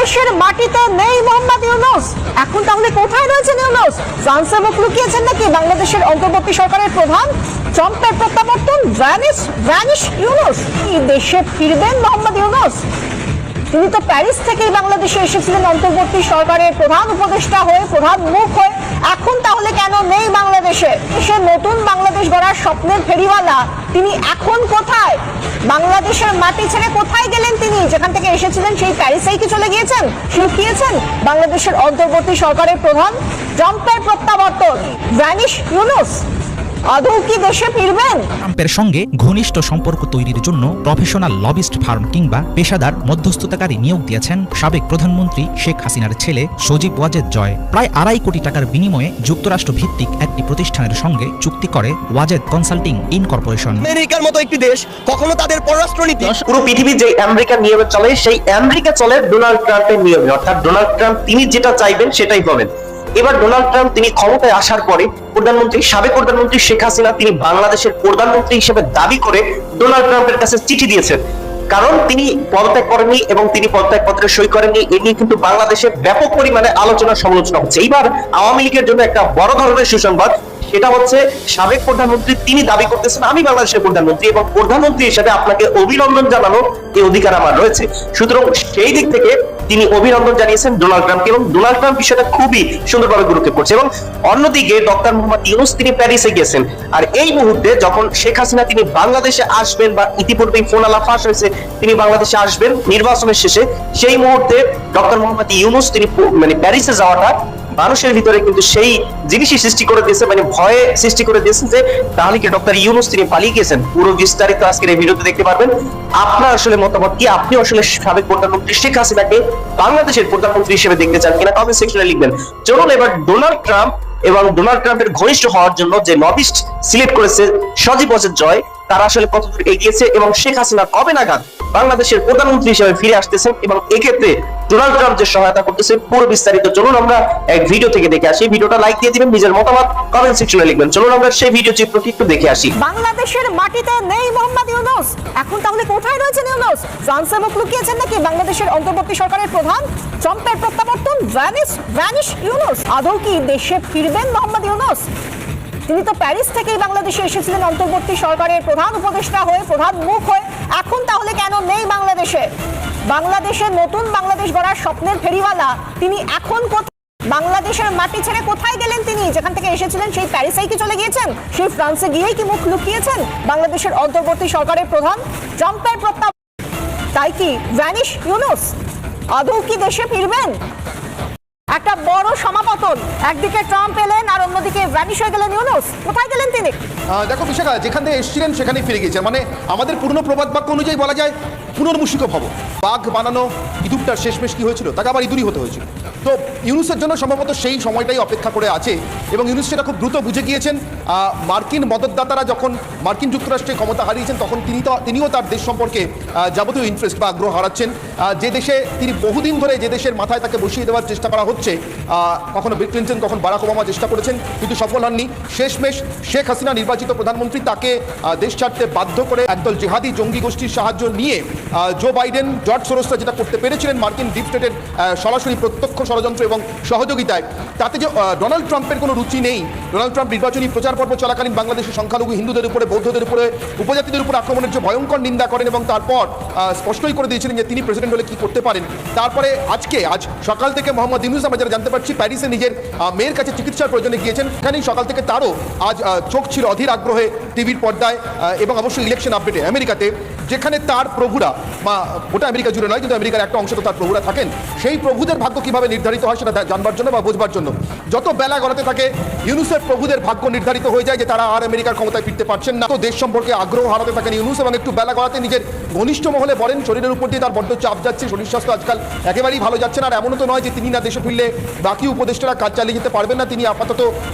বাংলাদেশের মাটিতে নেই মোহাম্মদ ইউনূস। এখন তাহলে কোথায় রয়েছেন ইউনূস? ফ্রান্সে মুখ লুকিয়েছেন নাকি বাংলাদেশের অন্তর্বর্তী সরকারের প্রধান? ট্রাম্পের প্রত্যাবর্তন, ভ্যানিশ ইউনূস। কি দেশে ফিরবেন মোহাম্মদ ইউনূস? তিনি তো প্যারিস থেকেই বাংলাদেশে এসেছিলেন অন্তর্বর্তী সরকারের প্রধান উপদেষ্টা হয়ে, প্রধান মুখ হয়ে। এখন তাহলে কেন নেই বাংলাদেশে? সে নতুন বাংলাদেশ গড়ার স্বপ্নের ফেরিওয়ালা, তিনি এখন কোথায়? বাংলাদেশের মাটি ছেড়ে কোথায় গেলেন তিনি? যেখান থেকে এসেছিলেন সেই প্যারিসেই কি চলে গিয়েছেন? লুকিয়েছেন বাংলাদেশের অন্তর্বর্তী সরকারের প্রধান? ট্রাম্পের প্রত্যাবর্তন, ভ্যানিশ ইউনূস। আদৌ কি দেশে ফিরবেন? ট্রাম্পের সঙ্গে ঘনিষ্ঠ সম্পর্ক তৈরির জন্য প্রফেশনাল লবিস্ট ফার্ম কিংবা পেশাদার মধ্যস্থতাকারী নিয়োগ দিয়েছেন সাবেক প্রধানমন্ত্রী শেখ হাসিনার ছেলে সজীব ওয়াজেদ জয়। প্রায় 2.5 কোটি টাকার বিনিময়ে যুক্তরাষ্ট্র ভিত্তিক একটি প্রতিষ্ঠানের সঙ্গে চুক্তি করে ওয়াজেদ কনসাল্টিং ইনকর্পোরেশন। আমেরিকার মতো একটি দেশ কখনো তাদের পররাষ্ট্রনীতি, পুরো পৃথিবী যে আমেরিকার নিয়মে চলে সেই আমেরিকা চলে ডোনাল্ড ট্রাম্পের নিয়মে। অর্থাৎ ডোনাল্ড ট্রাম্প তিনি যেটা চাইবেন সেটাই পাবেন। এবার ডোনাল্ড ট্রাম্প তিনি ক্ষমতায় আসার পরে সাবেক প্রধানমন্ত্রী শেখ হাসিনা তিনি বাংলাদেশের প্রধানমন্ত্রী হিসেবে দাবি করে ডোনাল্ড ট্রাম্পের কাছে চিঠি দিয়েছেন, কারণ তিনি পদত্যাগ করেননি এবং তিনি পদত্যাগ পত্রে সই করেননি। এ নিয়ে কিন্তু বাংলাদেশে ব্যাপক পরিমাণে আলোচনা সমালোচনা হচ্ছে। এইবার আওয়ামী লীগের জন্য একটা বড় ধরনের সুসংবাদ, সেটা হচ্ছে সাবেক প্রধানমন্ত্রী তিনি দাবি করতেছেন আমি বাংলাদেশের প্রধানমন্ত্রী এবং প্রধানমন্ত্রী হিসেবে আপনাকে অভিনন্দন জানানো এই অধিকার আমার রয়েছে। সুতরাং সেই দিক থেকে তিনি অভিনন্দন জানিয়েছেন ডোনাল্ড ট্রাম্পকে এবং ডোনাল্ড ট্রাম্প বিষয়টা খুবই সুন্দরভাবে গুরুত্ব করছে। এবং অন্যদিকে ডক্টর মোহাম্মদ ইউনূস তিনি প্যারিসে গেছেন। আর এই মুহূর্তে যখন শেখ হাসিনা তিনি বাংলাদেশে আসবেন বা ইতিপূর্বেই ফোন আলাপ ফাঁস হয়েছে তিনি বাংলাদেশে আসবেন নির্বাচনের শেষে, সেই মুহূর্তে ডক্টর মোহাম্মদ ইউনূস তিনি প্যারিসে যাওয়াটা মানুষের ভিতরে কিন্তু সেই জিনিসই সৃষ্টি করে দিয়েছে, ভয়ে সৃষ্টি করে দিয়েছে যে তাহলে কি ডক্টর ইউনূস তিনি পালিয়ে গেছেন। পুরো বিস্তারিত আজকের এই ভিডিওতে দেখতে পারবেন। আপনার আসলে মতামত কি? আপনি আসলে সাবেক প্রধানমন্ত্রী শেখ হাসিনাকে বাংলাদেশের প্রধানমন্ত্রী হিসেবে দেখতে চান কিনা কমেন্ট সেকশনে লিখবেন। চলুন এবার ডোনাল্ড ট্রাম্প এবং ডোনাল্ড ট্রাম্পের ঘনিষ্ঠ হওয়ার জন্য যে লবিস্ট সিলেক্ট করেছে সজীব ওয়াজেদ জয়, তারা আসলে কতদূর এগিয়েছে এবং শেখ হাসিনা কবে নাগাদ বাংলাদেশের প্রধানমন্ত্রী হিসেবে ফিরে আসতেছেন এবং এক্ষেত্রে ডোনাল্ড ট্রাম্প যে সহায়তা করতেছে পুরো বিস্তারিত চলুন আমরা এক ভিডিও থেকে দেখে আসি। ভিডিওটা লাইক দিয়ে দিবেন, নিজের মতামত কমেন্ট সেকশনে লিখবেন। চলুন আমরা সেই ভিডিও চিত্রটি একটু দেখে আসি। বাংলাদেশের মাটিতে নেই মোহাম্মদ ইউনূস। এখন তাহলে কোথায় রয়েছেন ইউনূস? ফ্রান্সে মুখ লুকিয়েছেন নাকি বাংলাদেশের অন্তর্বর্তী সরকারের প্রধান? ট্রাম্পের প্রত্যাবর্তন, ভ্যানিশ ইউনূস। আদৌ কি দেশে ফিরবেন মোহাম্মদ ইউনূস? তিনি তো প্যারিস থেকেই বাংলাদেশে এসেছিলেন অন্তর্বর্তী সরকারের প্রধান উপদেষ্টা হয়ে, প্রধান মুখ হয়ে। এখন তাহলে কেন নেই বাংলাদেশে? বাংলাদেশের নতুন বাংলাদেশ গড়ার স্বপ্নের ফেরিওয়ালা, তিনি এখন কোথায়? বাংলাদেশের মাটি ছেড়ে কোথায় গেলেন তিনি? যেখান থেকে এসেছিলেন সেই প্যারিসেই কি চলে গিয়েছেন? সেই ফ্রান্সে গিয়েই কি মুখ লুকিয়েছেন বাংলাদেশের অন্তর্বর্তী সরকারের প্রধান? ট্রাম্পের প্রত্যাবর্তন, তাই কি ভ্যানিশ ইউনূস? আদৌ কি দেশে ফিরবেন? একটা বড় সমাপতন, একদিকে ট্রাম্প এলেন আর অন্যদিকে ভ্যানিশ হয়ে গেলেন ইউনূস। কোথায় গেলেন তিনি? দেখো বিশাখা, যেখান থেকে এসেছিলেন সেখানেই ফিরে গিয়েছেন। আমাদের পুরনো প্রবাদ বাক্য অনুযায়ী বলা যায় পুনর্মূষিত ভব। বাঘ বানানো ইঁদুরটার শেষমেশ কি হয়েছিল, তাকে আবার ইঁদুরই হতে হয়েছিল। তো ইউনূসের জন্য সম্ভবত সেই সময়টাই অপেক্ষা করে আছে এবং ইউনূস সেটা খুব দ্রুত বুঝে গিয়েছেন। মার্কিন মদতদাতারা যখন মার্কিন যুক্তরাষ্ট্রে ক্ষমতা হারিয়েছেন তখন তিনিও তার দেশ সম্পর্কে যাবতীয় ইন্টারেস্ট বা আগ্রহ হারাচ্ছেন। যে দেশে তিনি বহুদিন ধরে যে দেশের মাথায় তাকে বসিয়ে দেওয়ার চেষ্টা করা হচ্ছে, কখনো বিল ক্লিন্টন কখন বারাক ওবামা চেষ্টা করেছেন কিন্তু সফল হননি। শেষমেশ শেখ হাসিনা নির্বাচিত প্রধানমন্ত্রী তাকে দেশ ছাড়তে বাধ্য করে একদল জিহাদি জঙ্গি গোষ্ঠীর সাহায্য নিয়ে জো বাইডেন, জর্জ সোরোসরা যেটা করতে পেরেছিলেন মার্কিন ডিপ স্টেটের সরাসরি প্রত্যক্ষ ষড়যন্ত্র এবং সহযোগিতায়, তাতে যে ডোনাল্ড ট্রাম্পের কোনো রুচি নেই। ডোনাল্ড ট্রাম্প নির্বাচনী প্রচার পর্ব চলাকালীন বাংলাদেশের সংখ্যালঘু হিন্দুদের উপরে, বৌদ্ধদের উপরে, উপজাতিদের উপর আক্রমণের যে ভয়ঙ্কর নিন্দা করেন এবং তারপর স্পষ্টই করে দিয়েছিলেন যে তিনি প্রেসিডেন্ট হলে কি করতে পারেন। তারপরে আজ সকাল থেকে মোহাম্মদ ইউনূস আমরা যারা জানতে পারছি প্যারিসে নিজের মেয়ের কাছে চিকিৎসার প্রয়োজনে গিয়েছেন। এখানেই সকাল থেকে তারও আজ চোখ ছিল অধীর আগ্রহে টিভির পর্দায় এবং অবশ্যই ইলেকশন আপডেটে আমেরিকাতে, যেখানে তার প্রভুরা বা গোটা আমেরিকা জুড়ে নয় কিন্তু আমেরিকার একটা অংশ তো তার প্রভুরা থাকেন, সেই প্রভুদের ভাগ্য কিভাবে নির্ধারিত হয় সেটা জানবার জন্য বা বোঝবার জন্য যত বেলা গড়াতে থাকে ইউনূসের প্রভুদের ভাগ্য নির্ধারিত হয়ে যায় যে তারা আর আমেরিকার ক্ষমতায় ফিরতে পারছেন না। তো দেশ সম্পর্কে আগ্রহ হারাতে থাকেন ইউনূস এবং একটু বেলা গড়াতে নিজের ঘনিষ্ঠ মহলে বলেন শরীরের উপর দিয়ে তার বড্ড চাপ যাচ্ছে, শরীর স্বাস্থ্য আজকাল একেবারেই ভালো যাচ্ছে না। আর এমনও তো নয় যে তিনি না দেশে ফিরলে বাকি উপদেষ্টারা কাজ চালিয়ে যেতে পারবেন না, তিনি আপাতত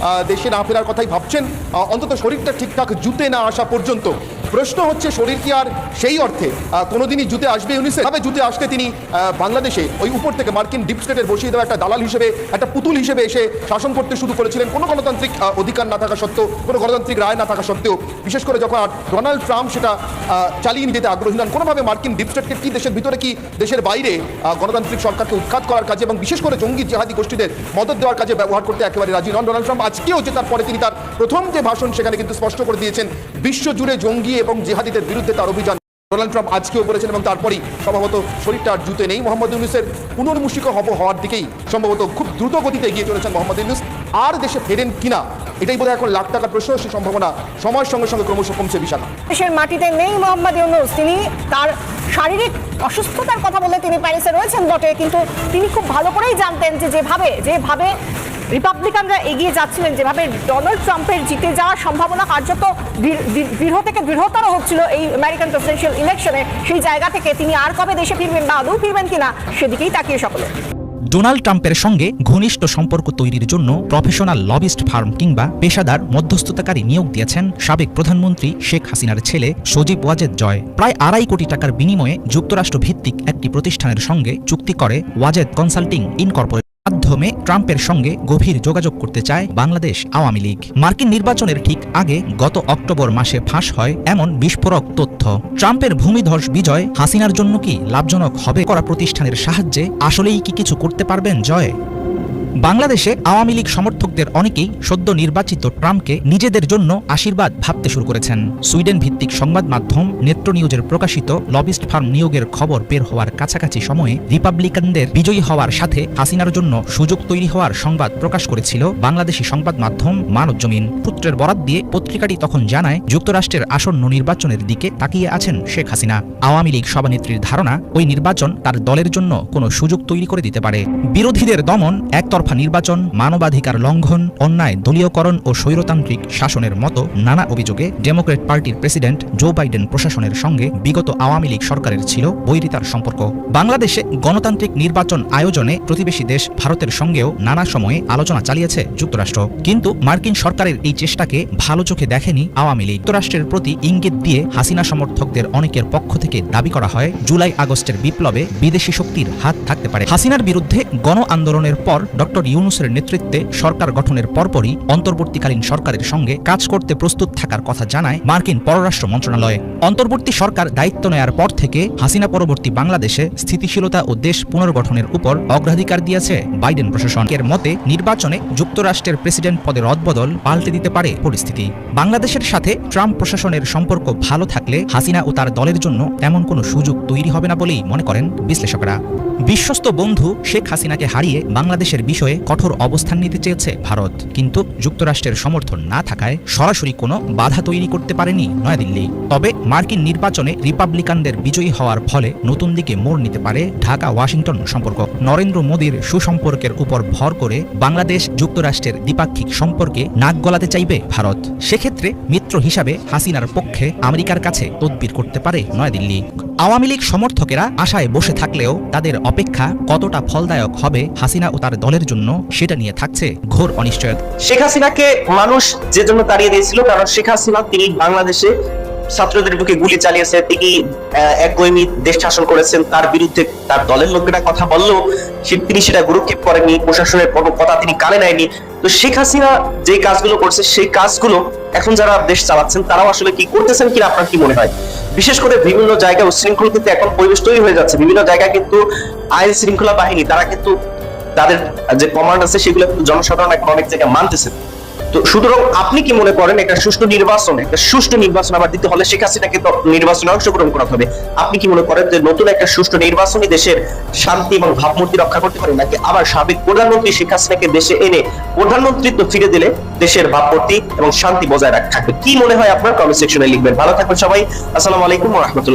দেশে না ফেরার কথাই ভাবছেন, অন্তত শরীরটা ঠিকঠাক জুতে না আসা পর্যন্ত। প্রশ্ন হচ্ছে শরীর কি আর সেই অর্থে কোনোদিনই জুতে আসবে ইউনিসেফ? তবে জুতে আসতে তিনি বাংলাদেশে ওই উপর থেকে মার্কিন ডিপ স্টেটের বসিয়ে দেওয়া একটা দালাল হিসেবে, একটা পুতুল হিসেবে এসে শাসন করতে শুরু করেছিলেন, কোনো গণতান্ত্রিক অধিকার না থাকা সত্ত্বেও, কোনো গণতান্ত্রিক রায় না থাকা সত্ত্বেও। বিশেষ করে যখন ডোনাল্ড ট্রাম্প সেটা চালিয়ে নিতে আগ্রহী নন, কোনোভাবে মার্কিন ডিপ স্টেটকে কি দেশের ভিতরে কি দেশের বাইরে গণতান্ত্রিক সরকারকে উৎখাত করার কাজে এবং বিশেষ করে জঙ্গি জিহাদি গোষ্ঠীদের মদত দেওয়ার কাজে ব্যবহার করতে একেবারে রাজি নন ডোনাল্ড ট্রাম্প। আজকেও যে তারপরে তিনি তার প্রথম যে ভাষণ সেখানে কিন্তু স্পষ্ট করে দিয়েছেন বিশ্বজুড়ে জঙ্গি এবং জিহাদিদের বিরুদ্ধে তার অভিযান ডোনাল্ড ট্রাম্প আজকেও বলেছেন, এবং তারপরেই সম্ভবত শরীরটা আর জুতে নেই। মোহাম্মদ ইউনূসের পুনর্মূষিত হওয়ার দিকেই সম্ভবত খুব দ্রুত গতিতে এগিয়ে চলেছেন মোহাম্মদ ইউনূস। আর দেশে ফেরেন কিনা এটাই বোধহয় এখন লাখ টাকার প্রশ্ন, সেই সম্ভাবনা সময়ের সঙ্গে সঙ্গে ক্রমশ কমছে। বিশাখা, দেশের মাটিতে নেই মোহাম্মদ ইউনূস। তিনি তার শারীরিক অসুস্থতার কথা বলে তিনি প্যারিসে রয়েছেন বটে, কিন্তু তিনি খুব ভালো করেই জানতেন যে যেভাবে রিপাবলিকানরা এগিয়ে যাচ্ছিলেন, যেভাবে ডোনাল্ড ট্রাম্পের জিতে যাওয়ার সম্ভাবনা কার্যত দৃঢ় থেকে দৃঢ়তর হচ্ছিল এই আমেরিকান প্রেসিডেন্সিয়াল ইলেকশনে, সেই জায়গা থেকে তিনি আর কবে দেশে ফিরবেন বা আদৌ ফিরবেন কিনা সেদিকেই তাকিয়ে সকলে। ডোনাল্ড ট্রাম্পের সঙ্গে ঘনিষ্ঠ সম্পর্ক তৈরির জন্য প্রফেশনাল লবিস্ট ফার্ম কিংবা পেশাদার মধ্যস্থতাকারী নিয়োগ দিয়েছেন সাবেক প্রধানমন্ত্রী শেখ হাসিনার ছেলে সজীব ওয়াজেদ জয়। প্রায় 2.5 কোটি টাকার বিনিময়ে যুক্তরাষ্ট্র ভিত্তিক একটি প্রতিষ্ঠানের সঙ্গে চুক্তি করে ওয়াজেদ কনসাল্টিং ইনকর্পোরেট মাধ্যমে ট্রাম্পের সঙ্গে গভীর যোগাযোগ করতে চায় বাংলাদেশ আওয়ামী লীগ। মার্কিন নির্বাচনের ঠিক আগে গত অক্টোবর মাসে ফাঁস হয় এমন বিস্ফোরক তথ্য। ট্রাম্পের ভূমিধস বিজয় হাসিনার জন্য কি লাভজনক হবে? করা প্রতিষ্ঠানের সাহায্যে আসলেই কি কিছু করতে পারবেন জয়? বাংলাদেশে আওয়ামী লীগ সমর্থকদের অনেকেই সদ্য নির্বাচিত ট্রাম্পকে নিজেদের জন্য আশীর্বাদ ভাবতে শুরু করেছেন। সুইডেন ভিত্তিক সংবাদ মাধ্যম নেত্র নিউজের প্রকাশিত লবিস্ট ফার্ম নিয়োগের খবর বের হওয়ার কাছাকাছি সময়ে রিপাবলিকানদের বিজয়ী হওয়ার সাথে হাসিনার জন্য সুযোগ তৈরি হওয়ার সংবাদ প্রকাশ করেছিল বাংলাদেশি সংবাদ মাধ্যম মানবজমিন। সূত্রের বরাত দিয়ে পত্রিকাটি তখন জানায়, যুক্তরাষ্ট্রের আসন্ন নির্বাচনের দিকে তাকিয়ে আছেন শেখ হাসিনা। আওয়ামী লীগ সভানেত্রীর ধারণা, ওই নির্বাচন তার দলের জন্য কোনো সুযোগ তৈরি করে দিতে পারে। বিরোধীদের দমন, একতরফা নির্বাচন, মানবাধিকার লঙ্ঘন, অন্যায় দলীয়করণ ও স্বৈরতান্ত্রিক শাসনের মতো নানা অভিযোগে ডেমোক্রেট পার্টির প্রেসিডেন্ট জো বাইডেন প্রশাসনের সঙ্গে বিগত আওয়ামী লীগ সরকারের ছিল বৈরিতার সম্পর্ক। বাংলাদেশে গণতান্ত্রিক নির্বাচন আয়োজনে প্রতিবেশী দেশ ভারতের সঙ্গেও নানা সময়ে আলোচনা চালিয়েছে যুক্তরাষ্ট্র, কিন্তু মার্কিন সরকারের এই চেষ্টাকে ভালো চোখে দেখেনি আওয়ামী লীগ। যুক্তরাষ্ট্রের প্রতি ইঙ্গিত দিয়ে হাসিনা সমর্থকদের অনেকের পক্ষ থেকে দাবি করা হয়, জুলাই আগস্টের বিপ্লবে বিদেশি শক্তির হাত থাকতে পারে। হাসিনার বিরুদ্ধে গণ আন্দোলনের পর ডক্টর ইউনূসের নেতৃত্বে সরকার গঠনের পরপরই অন্তর্বর্তীকালীন সরকারের সঙ্গে কাজ করতে প্রস্তুত থাকার কথা জানায় মার্কিন পররাষ্ট্র মন্ত্রণালয়। অন্তর্বর্তী সরকার দায়িত্ব নেয়ার পর থেকে হাসিনা পরবর্তী বাংলাদেশে স্থিতিশীলতা ও দেশ পুনর্গঠনের উপর অগ্রাধিকার দিয়েছে বাইডেন প্রশাসন। এর মতে নির্বাচনে যুক্তরাষ্ট্রের প্রেসিডেন্ট পদে রদবদল পাল্টে দিতে পারে পরিস্থিতি। বাংলাদেশের সাথে ট্রাম্প প্রশাসনের সম্পর্ক ভালো থাকলে হাসিনা ও তার দলের জন্য তেমন কোনো সুযোগ তৈরি হবে না বলেই মনে করেন বিশ্লেষকরা। বিশ্বস্ত বন্ধু শেখ হাসিনাকে হারিয়ে বাংলাদেশের বিষয়ে কঠোর অবস্থান নিতে চেয়েছে ভারত, কিন্তু যুক্তরাষ্ট্রের সমর্থন না থাকায় সরাসরি কোনো বাধা তৈরি করতে পারেনি নয়াদিল্লি। তবে মার্কিন নির্বাচনে রিপাবলিকানদের বিজয়ী হওয়ার ফলে নতুন দিকে মোড় নিতে পারে ঢাকা ওয়াশিংটন সম্পর্ক। নরেন্দ্র মোদীর সুসম্পর্কের উপর ভর করে বাংলাদেশ যুক্তরাষ্ট্রের দ্বিপাক্ষিক সম্পর্কে নাক গলাতে চাইবে ভারত। সেক্ষেত্রে মিত্র হিসাবে হাসিনার পক্ষে আমেরিকার কাছে তদবির করতে পারে নয়াদিল্লি। আওয়ামী লীগ সমর্থকেরা আশায় বসে থাকলেও তাদের অপেক্ষা কতটা ফলদায়ক হবে হাসিনা ও তার দলের জন্য সেটা নিয়ে থাকছে ঘোর অনিশ্চয়তা। শেখ হাসিনাকে মানুষ যে জন্য তাড়িয়ে দিয়েছিল, কারণ শেখ হাসিনা তিনি বাংলাদেশে ছাত্রদের বুকে গুলি চালিয়েছে, তিনি একগুঁয়েমি দেশ শাসন করেছেন, তার বিরুদ্ধে তার দলের লোকেরা কথা বললেও তিনি সেটা গুরুক্ষেপ করেননি, প্রশাসনের কোনো কথা তিনি কানে নেয়নি। তো শেখ হাসিনা যে কাজগুলো করছে সেই কাজগুলো এখন যারা দেশ চালাচ্ছেন তারাও আসলে কি করতেছেন কিনা আপনার কি মনে হয়? বিশেষ করে বিভিন্ন জায়গায় উচ্ছৃঙ্খল কিন্তু এখন পরিবেশ তৈরি হয়ে যাচ্ছে। বিভিন্ন জায়গায় কিন্তু আইন শৃঙ্খলা বাহিনী তারা কিন্তু তাদের যে কমান্ড আছে সেগুলো কিন্তু জনসাধারণ এখন অনেক জায়গায় মানতেছে। তো সুতরাং আপনি কি মনে করেন একটা সুষ্ঠু নির্বাচন আবার দিতে হলে শেখ হাসিনাকে তো নির্বাচনে অংশগ্রহণ করাতে হবে? আপনি কি মনে করেন যে নতুন একটা সুষ্ঠু নির্বাচনী দেশের শান্তি এবং ভাবমূর্তি রক্ষা করতে পারে, নাকি আবার সাবেক প্রধানমন্ত্রী শেখ হাসিনাকে দেশে এনে প্রধানমন্ত্রিত্ব ফিরে দিলে দেশের ভাবমূর্তি এবং শান্তি বজায় রাখা থাকবে? কি মনে হয় আপনার? কমেন্ট সেকশনে লিখবেন। ভালো থাকবেন সবাই। আসসালামু আলাইকুম ওয়া রাহমাতুল্লাহ।